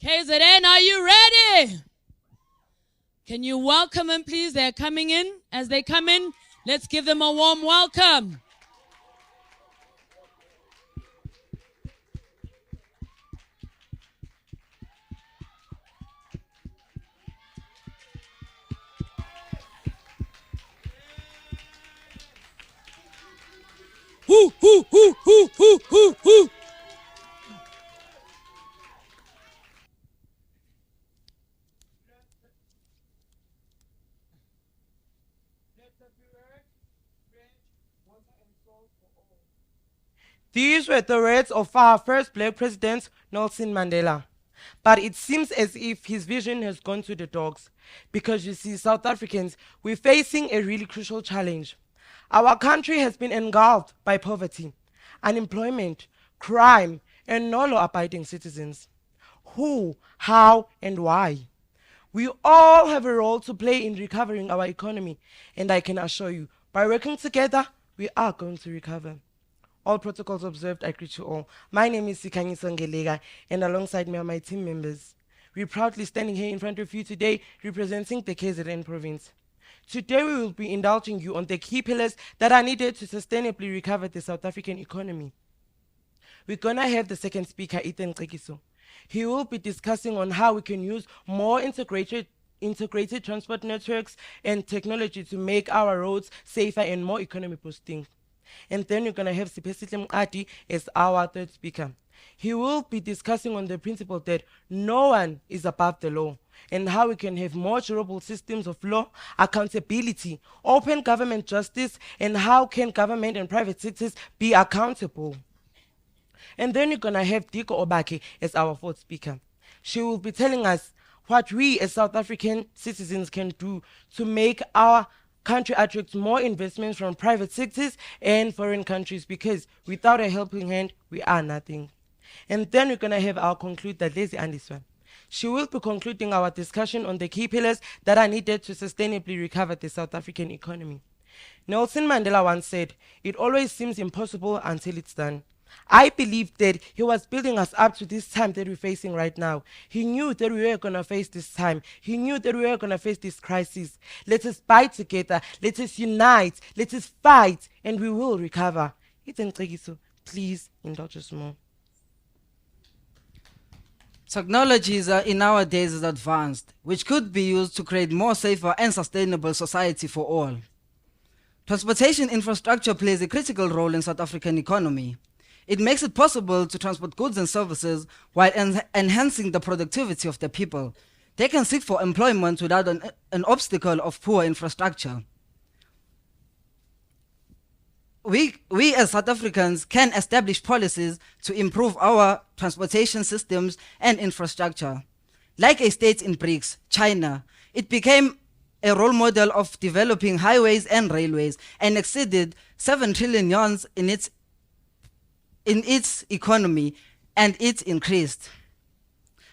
KZN, are you ready? Can you welcome them, please? They're coming in. As they come in, let's give them a warm welcome. Hoo, hoo, hoo, hoo, hoo, hoo, hoo. These were the words of our first black president, Nelson Mandela. But it seems as if his vision has gone to the dogs. Because you see, South Africans, we're facing a really crucial challenge. Our country has been engulfed by poverty, unemployment, crime, and no law-abiding citizens. Who, how, and why? We all have a role to play in recovering our economy, and I can assure you, by working together, we are going to recover. All protocols observed, I greet you all. My name is Sikanyiso Ngelega, and alongside me are my team members. We're proudly standing here in front of you today, representing the KZN province. Today we will be indulging you on the key pillars that are needed to sustainably recover the South African economy. We're gonna have the second speaker, Ethan Cekiso. He will be discussing on how we can use more integrated transport networks and technology to make our roads safer and more economy boosting. And then you're gonna have Sipesihle Mqadi as our third speaker. He will be discussing on the principle that no one is above the law and how we can have more durable systems of law, accountability, open government justice, and how can government and private sectors be accountable. And then you're gonna have Diko Obake as our fourth speaker. She will be telling us what we as South African citizens can do to make our country attract more investments from private sectors and foreign countries, because without a helping hand, we are nothing. And then we're gonna have our concluder, Lezi Andiswa. She will be concluding our discussion on the key pillars that are needed to sustainably recover the South African economy. Nelson Mandela once said, "It always seems impossible until it's done." I believe that he was building us up to this time that we're facing right now. He knew that we were going to face this time. He knew that we were going to face this crisis. Let us fight together. Let us unite. Let us fight, and we will recover. Ethan Cekiso, please indulge us more. Technologies in our days is advanced, which could be used to create more safer and sustainable society for all. Transportation infrastructure plays a critical role in South African economy. It makes it possible to transport goods and services while enhancing the productivity of the people. They can seek for employment without an obstacle of poor infrastructure. We as South Africans can establish policies to improve our transportation systems and infrastructure. Like a state in BRICS, China, it became a role model of developing highways and railways and exceeded 7 trillion yuan in its economy, and it increased.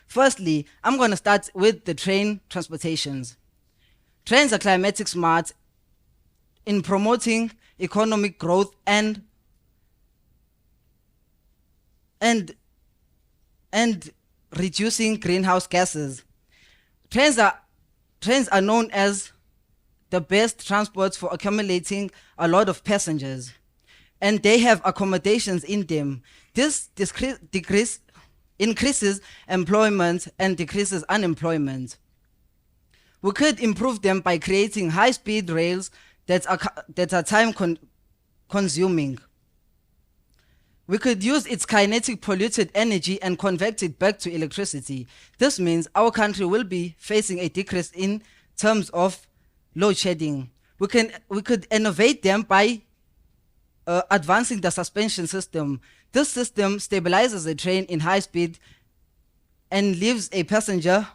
Firstly, I'm going to start with the train transportations. Trains are climatic smart in promoting economic growth and reducing greenhouse gases. Trains are known as the best transports for accumulating a lot of passengers, and they have accommodations in them. This increases employment and decreases unemployment. We could improve them by creating high-speed rails that are time-consuming. We could use its kinetic polluted energy and convert it back to electricity. This means our country will be facing a decrease in terms of load shedding. We could innovate them by advancing the suspension system. This system stabilizes the train in high speed and leaves a passenger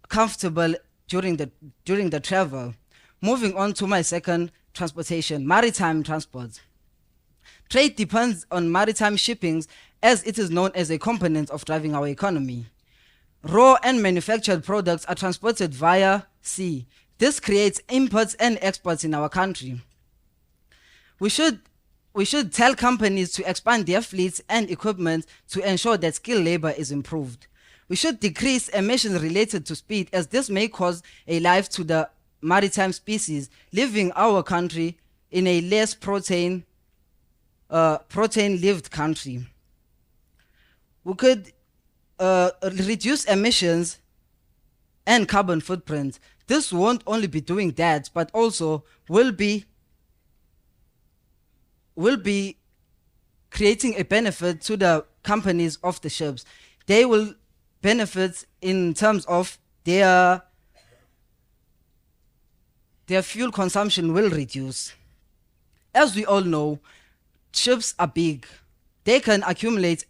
comfortable during the travel. Moving on to my second transportation, maritime transport. Trade depends on maritime shipping, as it is known as a component of driving our economy. Raw and manufactured products are transported via sea. This creates imports and exports in our country. We should we should tell companies to expand their fleets and equipment to ensure that skilled labor is improved. We should decrease emissions related to speed, as this may cause a life to the maritime species, leaving our country in a less protein-lived country. We could reduce emissions and carbon footprint. This won't only be doing that, but also will be creating a benefit to the companies of the ships. They will benefit in terms of their fuel consumption will reduce. As we all know, ships are big. They can accumulate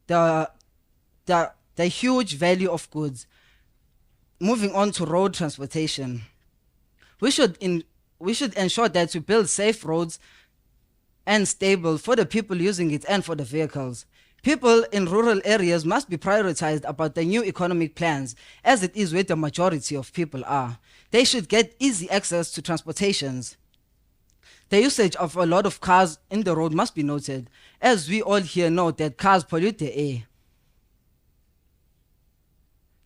the huge value of goods. Moving on to road transportation, we should ensure that we build safe roads and stable for the people using it and for the vehicles. People in rural areas must be prioritized about the new economic plans, as it is where the majority of people are. They should get easy access to transportations. The usage of a lot of cars in the road must be noted, as we all here know that cars pollute the air.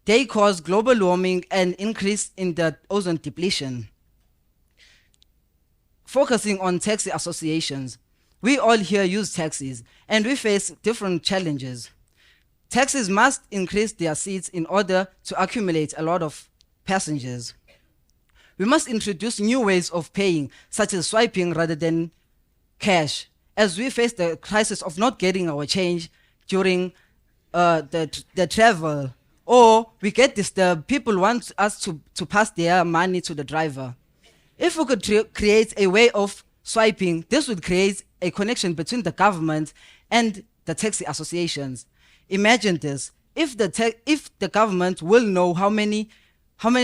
They cause global warming and increase in the ozone depletion. Focusing on taxi associations, we all here use taxis and we face different challenges. Taxis must increase their seats in order to accumulate a lot of passengers. We must introduce new ways of paying, such as swiping rather than cash, as we face the crisis of not getting our change during the travel, or we get disturbed. People want us to pass their money to the driver. If we could create a way of swiping, this would create a connection between the government and the taxi associations. Imagine this: if the government will know how many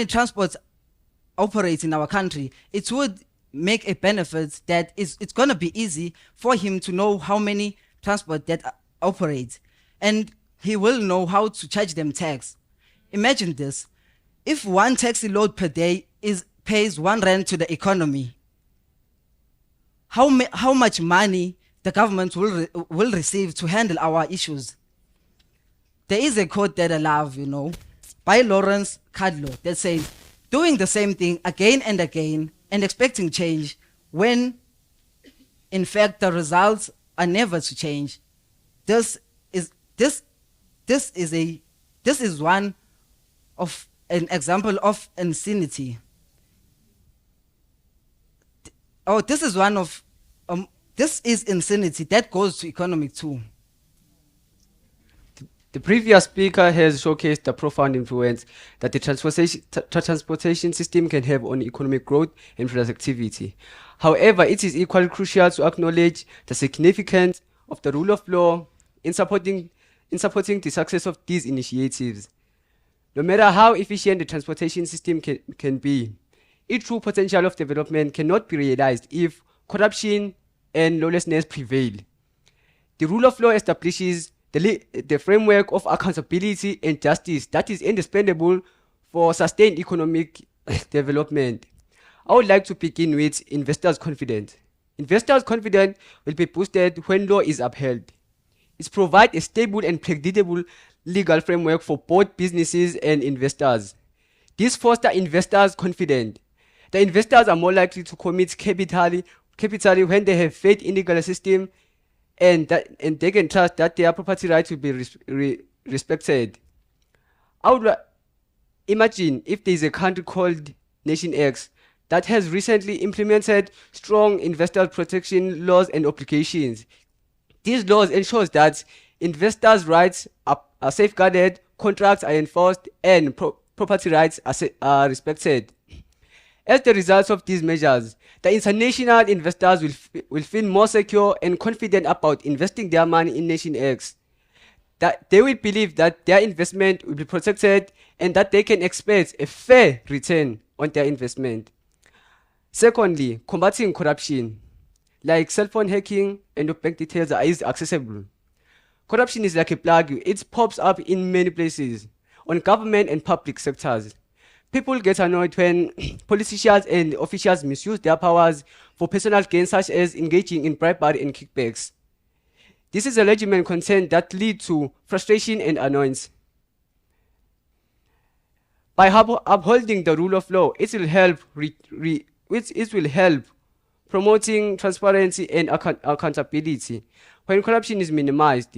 transports operate in our country, it would make a benefit that it's going to be easy for him to know how many transport that operate, and he will know how to charge them tax. Imagine this: if one taxi load per day pays 1 rand to the economy, how much money the government will receive to handle our issues. There is a quote that I love, by Lawrence Cadlow, that says, "Doing the same thing again and again and expecting change when in fact the results are never to change. This is one of an example of insanity." This is insanity that goes to economic too. The previous speaker has showcased the profound influence that the transportation system can have on economic growth and productivity. However, it is equally crucial to acknowledge the significance of the rule of law in supporting the success of these initiatives. No matter how efficient the transportation system can be, its true potential of development cannot be realized if corruption and lawlessness prevail. The rule of law establishes the framework of accountability and justice that is indispensable for sustained economic development. I would like to begin with investors' confidence. Investors' confidence will be boosted when law is upheld. It provides a stable and predictable legal framework for both businesses and investors. This fosters investors' confidence. The investors are more likely to commit capital when they have faith in the legal system and they can trust that their property rights will be respected. I would imagine if there is a country called Nation X that has recently implemented strong investor protection laws and obligations. These laws ensure that investors' rights are safeguarded, contracts are enforced, and property rights are respected. As the result of these measures, the international investors will feel more secure and confident about investing their money in Nation X. That they will believe that their investment will be protected and that they can expect a fair return on their investment. Secondly, combating corruption, like cell phone hacking and your bank details are easily accessible. Corruption is like a plague. It pops up in many places, on government and public sectors. People get annoyed when politicians and officials misuse their powers for personal gain, such as engaging in bribery and kickbacks. This is a legitimate concern that leads to frustration and annoyance. By upholding the rule of law, it will help promoting transparency and accountability. When corruption is minimized,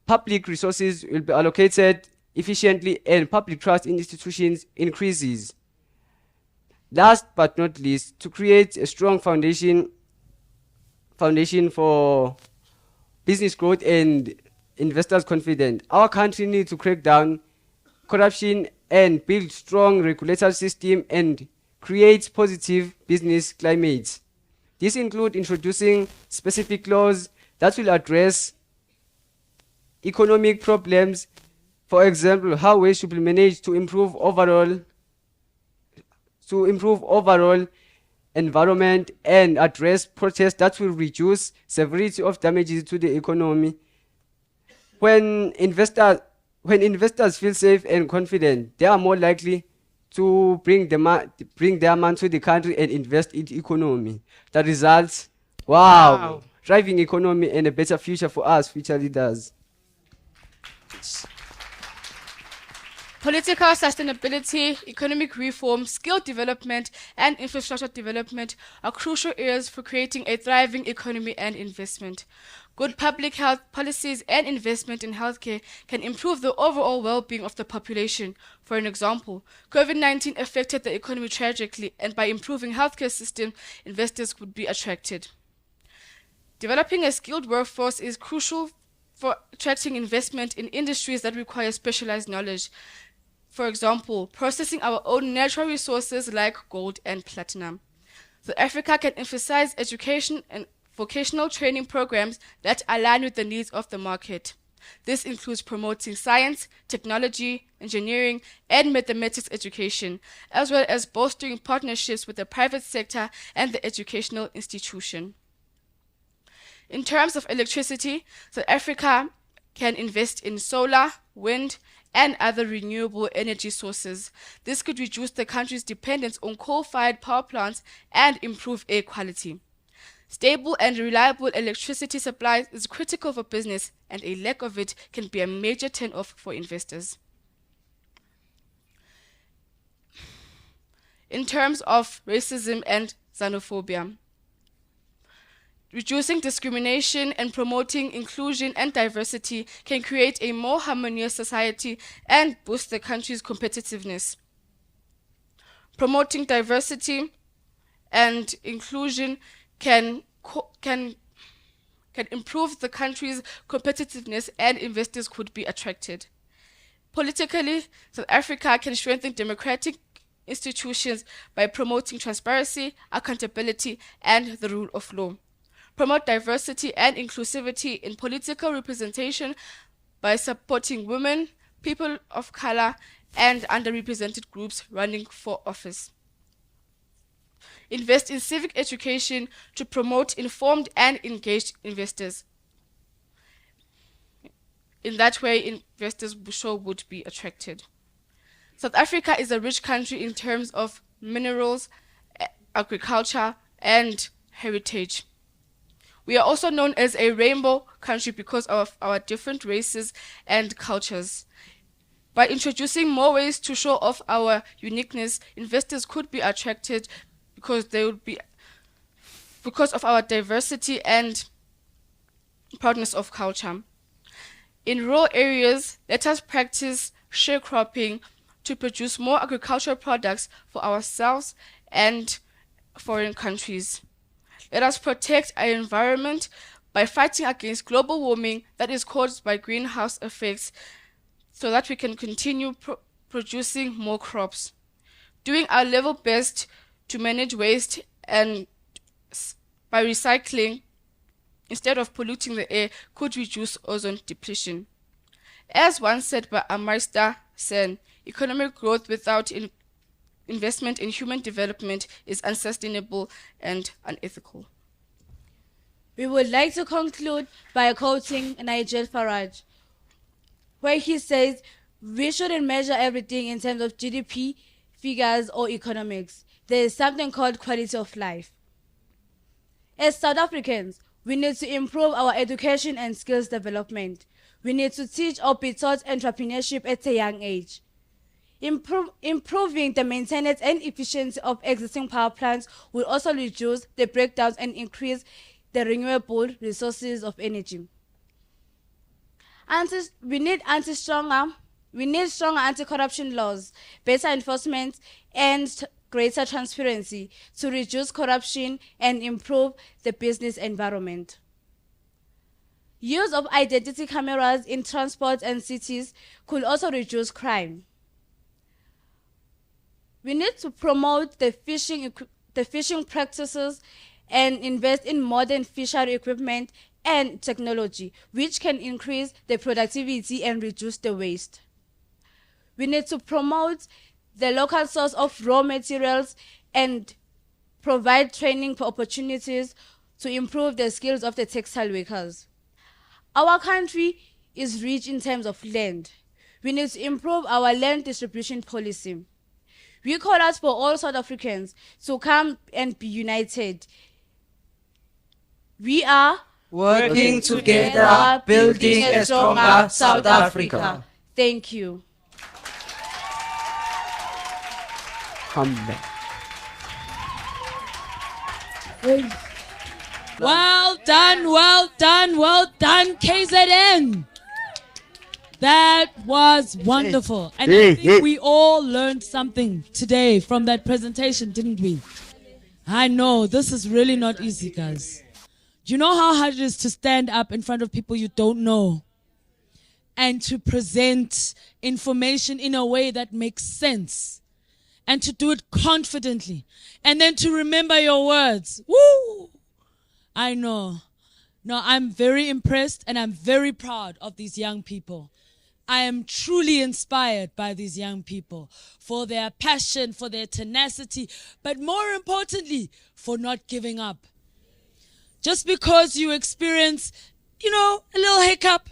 public resources will be allocated efficiently and public trust in institutions increases. Last but not least, to create a strong foundation for business growth and investors' confidence, our country needs to crack down corruption and build strong regulatory system and create positive business climates. This includes introducing specific laws that will address economic problems. For example, how waste should be managed to improve overall environment and address protests that will reduce severity of damages to the economy. When investors feel safe and confident, they are more likely to bring their money to the country and invest in the economy. The results, wow, driving economy and a better future for us future leaders. Political sustainability, economic reform, skill development, and infrastructure development are crucial areas for creating a thriving economy and investment. Good public health policies and investment in healthcare can improve the overall well-being of the population. For an example, COVID-19 affected the economy tragically, and by improving healthcare system, investors would be attracted. Developing a skilled workforce is crucial for attracting investment in industries that require specialized knowledge. For example, processing our own natural resources like gold and platinum. South Africa can emphasize education and vocational training programs that align with the needs of the market. This includes promoting science, technology, engineering, and mathematics education, as well as bolstering partnerships with the private sector and the educational institution. In terms of electricity, South Africa can invest in solar, wind, and other renewable energy sources. This could reduce the country's dependence on coal-fired power plants and improve air quality. Stable and reliable electricity supply is critical for business, and a lack of it can be a major turn-off for investors. In terms of racism and xenophobia, reducing discrimination and promoting inclusion and diversity can create a more harmonious society and boost the country's competitiveness. Promoting diversity and inclusion can improve the country's competitiveness, and investors could be attracted. Politically, South Africa can strengthen democratic institutions by promoting transparency, accountability, and the rule of law. Promote diversity and inclusivity in political representation by supporting women, people of color, and underrepresented groups running for office. Invest in civic education to promote informed and engaged investors. In that way, investors would be attracted. South Africa is a rich country in terms of minerals, agriculture, and heritage. We are also known as a rainbow country because of our different races and cultures. By introducing more ways to show off our uniqueness, investors could be attracted because of our diversity and proudness of culture. In rural areas, let us practice sharecropping to produce more agricultural products for ourselves and foreign countries. Let us protect our environment by fighting against global warming that is caused by greenhouse effects so that we can continue producing more crops. Doing our level best to manage waste and by recycling instead of polluting the air could reduce ozone depletion. As once said by Amartya Sen, economic growth without investment in human development is unsustainable and unethical. We would like to conclude by quoting Nigel Farage, where he says, we shouldn't measure everything in terms of GDP, figures, or economics. There is something called quality of life. As South Africans, we need to improve our education and skills development. We need to teach or be taught entrepreneurship at a young age. Improving the maintenance and efficiency of existing power plants will also reduce the breakdowns and increase the renewable resources of energy. We need stronger anti-corruption laws, better enforcement, and greater transparency to reduce corruption and improve the business environment. Use of identity cameras in transport and cities could also reduce crime. We need to promote the fishing practices and invest in modern fishery equipment and technology, which can increase the productivity and reduce the waste. We need to promote the local source of raw materials and provide training for opportunities to improve the skills of the textile workers. Our country is rich in terms of land. We need to improve our land distribution policy. We call out for all South Africans to come and be united. We are Working together, building a stronger South Africa. Thank you. Humble. Well done, KZN. That was wonderful. And I think we all learned something today from that presentation, didn't we? I know, this is really not easy, guys. Do you know how hard it is to stand up in front of people you don't know and to present information in a way that makes sense and to do it confidently and then to remember your words? Woo! I know. No, I'm very impressed and I'm very proud of these young people. I am truly inspired by these young people for their passion, for their tenacity, but more importantly, for not giving up. Just because you experience, a little hiccup,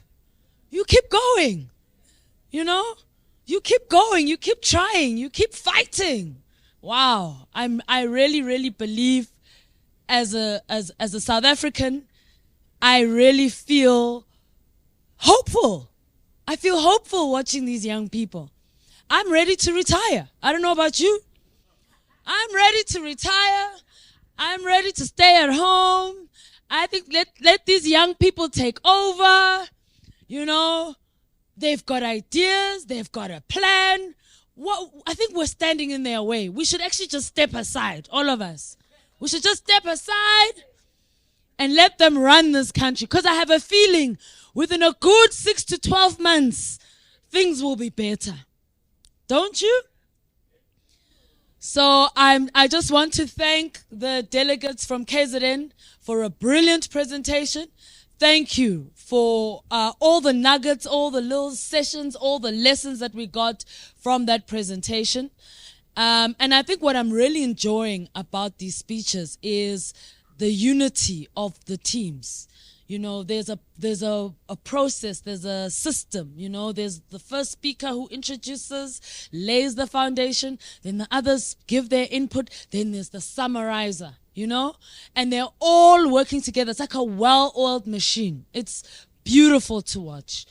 you keep going, you keep going, you keep trying, you keep fighting. Wow. I really, really believe as a South African, I really feel hopeful. I feel hopeful watching these young people. I'm ready to retire. I don't know about you. I'm ready to retire. I'm ready to stay at home. I think let these young people take over. They've got ideas. They've got a plan. I think we're standing in their way. We should actually just step aside, all of us. We should just step aside and let them run this country. Because I have a feeling within a good 6 to 12 months, things will be better. Don't you? So I just want to thank the delegates from KZN for a brilliant presentation. Thank you for all the nuggets, all the little sessions, all the lessons that we got from that presentation. And I think what I'm really enjoying about these speeches is the unity of the teams. There's a process, there's a system, there's the first speaker who introduces, lays the foundation, then the others give their input, then there's the summarizer, and they're all working together. It's like a well-oiled machine. It's beautiful to watch.